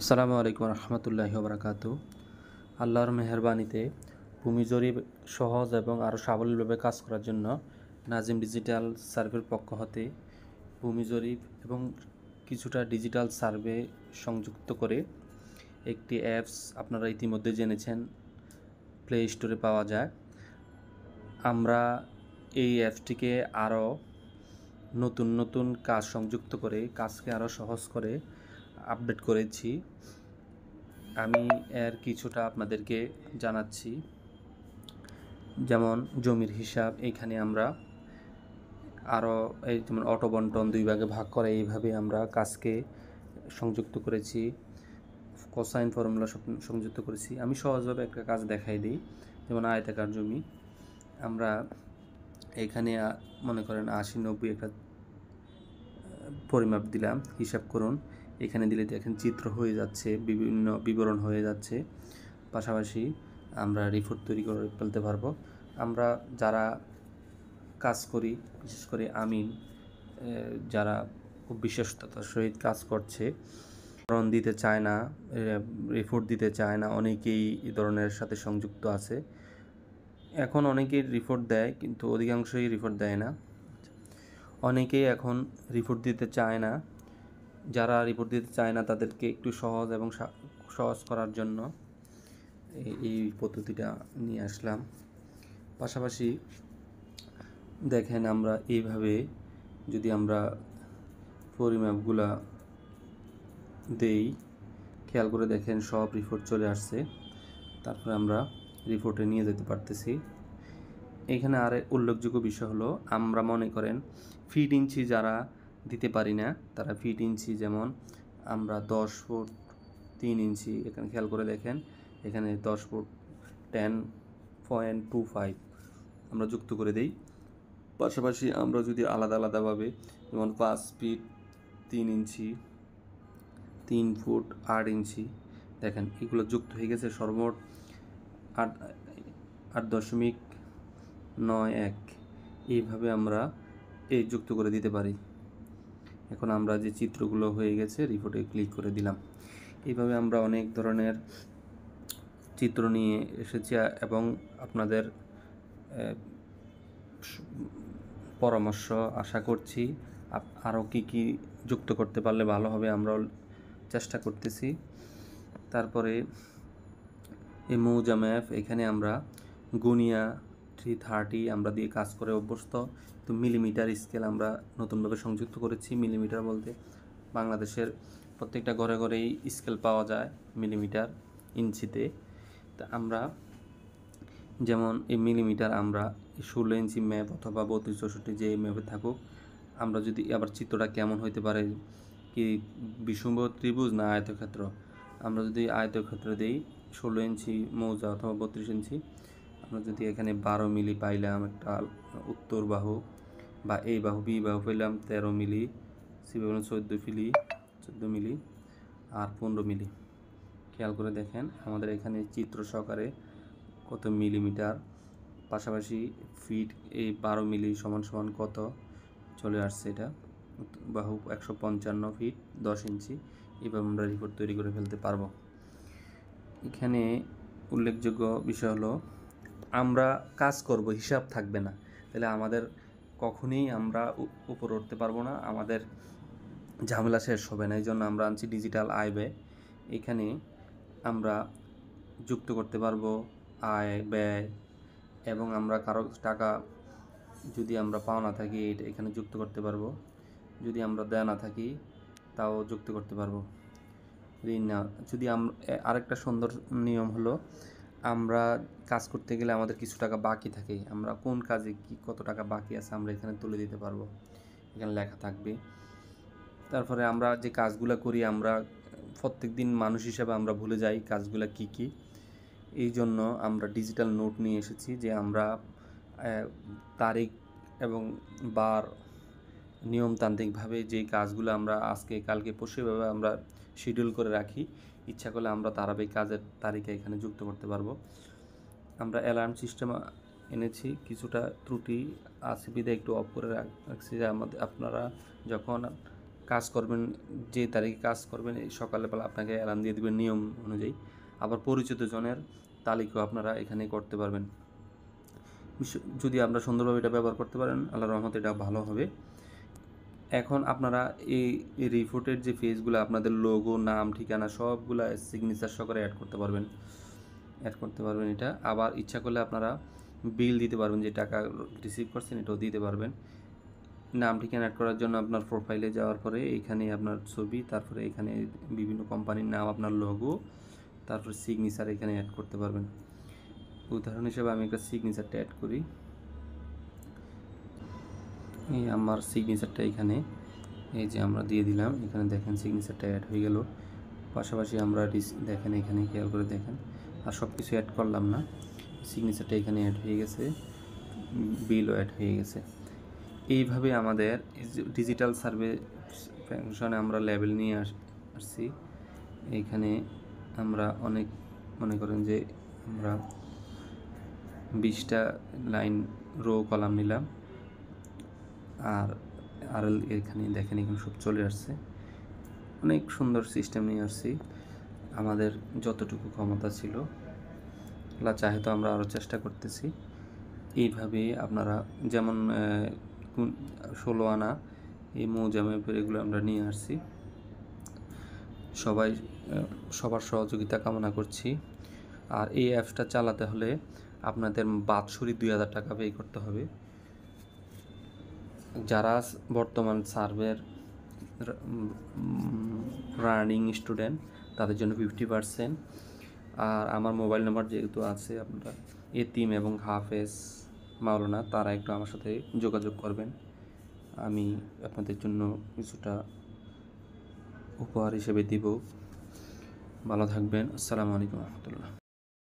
আসসালামু আলাইকুম রহমতুল্লাহি ওবরাকাতু। আল্লাহর মেহেরবানিতে ভূমি জরিপ সহজ এবং আরও সাবলীলভাবে কাজ করার জন্য নাজিম ডিজিটাল সার্ভের পক্ষ হতে ভূমি জরিপ এবং কিছুটা ডিজিটাল সার্ভে সংযুক্ত করে একটি অ্যাপস আপনারা ইতিমধ্যে জেনেছেন প্লে স্টোরে পাওয়া যায়। আমরা এই অ্যাপসটিকে আরও নতুন নতুন কাজ সংযুক্ত করে কাজকে আরও সহজ করে আপডেট করেছি। আমি এর কিছুটা আপনাদেরকে জানাচ্ছি। যেমন জমির হিসাব, এইখানে আমরা আরও এই যেমন অটো বন্টন 2 ভাগে ভাগ করে এইভাবে আমরা কাজকে সংযুক্ত করেছি। কোসাইন ফর্মুলা সংযুক্ত করেছি। আমি সহজভাবে একটা কাজ দেখাই দিই। যেমন আয়তাকার জমি, আমরা এখানে মনে করেন 80-90 একটা পরিমাপ দিলাম, হিসাব করুন। এখানে দিলে দেখেন চিত্র হয়ে যাচ্ছে, বিভিন্ন বিবরণ হয়ে যাচ্ছে। পাশাপাশি আমরা রিপোর্ট তৈরি করে ফেলতে পারবো। আমরা যারা কাজ করি, বিশেষ করে আমিন, যারা খুব বিশ্বস্ততার সহিত কাজ করছে, বিবরণ দিতে চায় না, রিপোর্ট দিতে চায় না, অনেকেই এই ধরনের সাথে সংযুক্ত আছে। এখন অনেকেই রিপোর্ট দেয়, কিন্তু অধিকাংশই রিপোর্ট দেয় না। অনেকেই এখন রিপোর্ট দিতে চায় না। যারা রিপোর্ট দিতে চায় না তাদেরকে একটু সহজ এবং সহজ করার জন্য এই পদ্ধতিটা নিয়ে আসলাম। পাশাপাশি দেখেন, আমরা এইভাবে যদি আমরা পরিমাপগুলা দেই, খেয়াল করে দেখেন সব রিপোর্ট চলে আসছে। তারপরে আমরা রিপোর্টে নিয়ে যেতে পারতেছি। এখানে আর উল্লেখযোগ্য বিষয় হলো, আমরা মনে করেন ফিট ইঞ্চি যারা দিতে পারি না, তারা ফিট ইঞ্চি, যেমন আমরা 10 ফুট 3 ইঞ্চি, এখানে খেয়াল করে দেখেন, এখানে 10 ফুট 10.25 আমরা যুক্ত করে দেই। পাশাপাশি আমরা যদি আলাদা আলাদাভাবে, যেমন 5 ফিট 3 ইঞ্চি, 3 ফুট 8 ইঞ্চি, দেখেন এগুলো যুক্ত হয়ে গেছে। সর্বমোট 8.91 এইভাবে আমরা এই যুক্ত করে দিতে পারি। এখন আমরা যে চিত্রগুলো হয়ে গেছে, রিপোর্টে ক্লিক করে দিলাম। এইভাবে আমরা অনেক ধরনের চিত্র নিয়ে এসেছি এবং আপনাদের পরামর্শ আশা করছি। আরও কী যুক্ত করতে পারলে ভালো হবে, আমরাও চেষ্টা করতেছি। তারপরে এই মৌজা ম্যাপ, এখানে আমরা গুনিয়া 330 আমরা দিয়ে কাজ করে অভ্যস্ত। তো মিলিমিটার স্কেল আমরা নতুনভাবে সংযুক্ত করেছি। মিলিমিটার বলতে বাংলাদেশের প্রত্যেকটা ঘরে ঘরেই স্কেল পাওয়া যায় মিলিমিটার, ইঞ্চিতে। তা আমরা যেমন এই মিলিমিটার আমরা 16 ইঞ্চি ম্যাপ অথবা 32-64 যে ম্যাপে থাকুক, আমরা যদি আবার চিত্রটা কেমন হইতে পারে, কি বিষুম্ব ত্রিভুজ না আয়তক্ষেত্র, আমরা যদি আয়তক্ষেত্র দিই 16 ইঞ্চি মৌজা অথবা 32 ইঞ্চি, আমরা যদি এখানে 12 মিলি পাইলাম একটা উত্তর বাহু, বা এই বাহু বি বাহু পেলাম 13 মিলি, সি বাহু 14 মিলি আর 15 মিলি। খেয়াল করে দেখেন আমাদের এখানে চিত্র সহকারে কত মিলিমিটার, পাশাপাশি ফিট এই 12 মিলি সমান সমান কত চলে আসছে। এটা বাহু 155 ফিট 10 ইঞ্চি। এভাবে আমরা রিপোর্ট তৈরি করে ফেলতে পারবো। এখানে উল্লেখযোগ্য বিষয় হলো, আমরা কাজ করব, হিসাব থাকবে না, তাহলে আমাদের কখনই আমরা উপরে উঠতে পারবো না, আমাদের ঝামেলা শেষ হবে না। এই জন্য আমরা আনছি ডিজিটাল আয় ব্যয়। এখানে আমরা যুক্ত করতে পারবো আয় ব্যয়, এবং আমরা কারো টাকা যদি আমরা পাওনা থাকি এটা এখানে যুক্ত করতে পারবো, যদি আমরা দেনা থাকি তাও যুক্ত করতে পারবো। ঋণ না, যদি আমরা আরেকটা সুন্দর নিয়ম হলো, আমরা কাজ করতে গেলে আমাদের কিছু টাকা বাকি থাকে, আমরা কোন কাজে কত টাকা বাকি আছে আমরা এখানে তুলে দিতে পারবো, এখানে লেখা থাকবে। তারপরে আমরা যে কাজগুলো করি, আমরা প্রত্যেক দিন মানুষ হিসেবে আমরা ভুলে যাই কাজগুলো কি। এই জন্য আমরা ডিজিটাল নোট নিয়ে এসেছি, যে আমরা তারিখ এবং বার নিয়মতান্ত্রিকভাবে যেই কাজগুলো আমরা আজকে কালকে পরশুভাবে আমরা শিডিউল করে রাখি, ইচ্ছা করলে আমরা ধারাবাহিক কাজের তালিকা এখানে যুক্ত করতে পারবো। আমরা অ্যালার্ম সিস্টেম এনেছি, কিছুটা ত্রুটি আছে বিধায় একটু অফ করে রাখছি, যে আপনারা যখন কাজ করবেন, যে তারিখে কাজ করবেন এই সকালবেলা আপনাকে অ্যালার্ম দিয়ে দেবেন নিয়ম অনুযায়ী। আবার পরিচিত জনের তালিকাও আপনারা এখানে করতে পারবেন। যদি আপনারা সুন্দরভাবে এটা ব্যবহার করতে পারেন, আল্লাহর রহমতে এটা ভালো হবে। এখন আপনারা এই রিপোর্টের যে পেজগুলো আপনাদের লোগো, নাম, ঠিকানা সবগুলা সিগনেচার সহকারে অ্যাড করতে পারবেন। এটা আবার ইচ্ছা করলে আপনারা বিল দিতে পারবেন, যে টাকা রিসিভ করছেন এটাও দিতে পারবেন। নাম ঠিকানা অ্যাড করার জন্য আপনার প্রোফাইলে যাওয়ার পরে এখানে আপনার ছবি, তারপরে এখানে বিভিন্ন কোম্পানির নাম, আপনার লোগো, তারপরে সিগনেচার এখানে অ্যাড করতে পারবেন। উদাহরণ হিসেবে আমি একটা সিগনেচারটা অ্যাড করি। এই আমার সিগনেচারটা এখানে এই যে আমরা দিয়ে দিলাম, এখানে দেখেন সিগনেচারটা অ্যাড হয়ে গেল। পাশাপাশি আমরা দেখেন এখানে খেয়াল করে দেখেন, আর সব কিছু অ্যাড করলাম না, সিগনেচারটা এখানে অ্যাড হয়ে গেছে, বিলও অ্যাড হয়ে গেছে। এইভাবে আমাদের ডিজিটাল সার্ভে ফাংশনে আমরা লেবেল নিয়ে আসছি। এইখানে আমরা অনেক মনে করেন যে আমরা 20টা লাইন রো কলাম নিলাম, আর এখানে দেখেন এখানে সব চলে আসছে। অনেক সুন্দর সিস্টেম নিয়ে আসছি। আমাদের যতটুকু ক্ষমতা ছিল, আল্লাহ চাহে তো আমরা আরও চেষ্টা করতেছি। এইভাবে আপনারা যেমন 16 আনা এই মৌজামে এগুলো আমরা নিয়ে আসছি। সবার সহযোগিতা কামনা করছি। আর এই অ্যাপসটা চালাতে হলে আপনাদের বাৎসরিক 2000 টাকা পে করতে হবে। যারা বর্তমান সার্ভের রানিং স্টুডেন্ট তাদের জন্য 50%। আর আমার মোবাইল নাম্বার যেহেতু আছে, আপনারা এতিম এবং হাফেজ মাওলানা তারা একটু আমার সাথে যোগাযোগ করবেন, আমি আপনাদের জন্য কিছুটা উপহার হিসেবে দিব। ভালো থাকবেন। আসসালামু আলাইকুম রহমতুল্লাহ।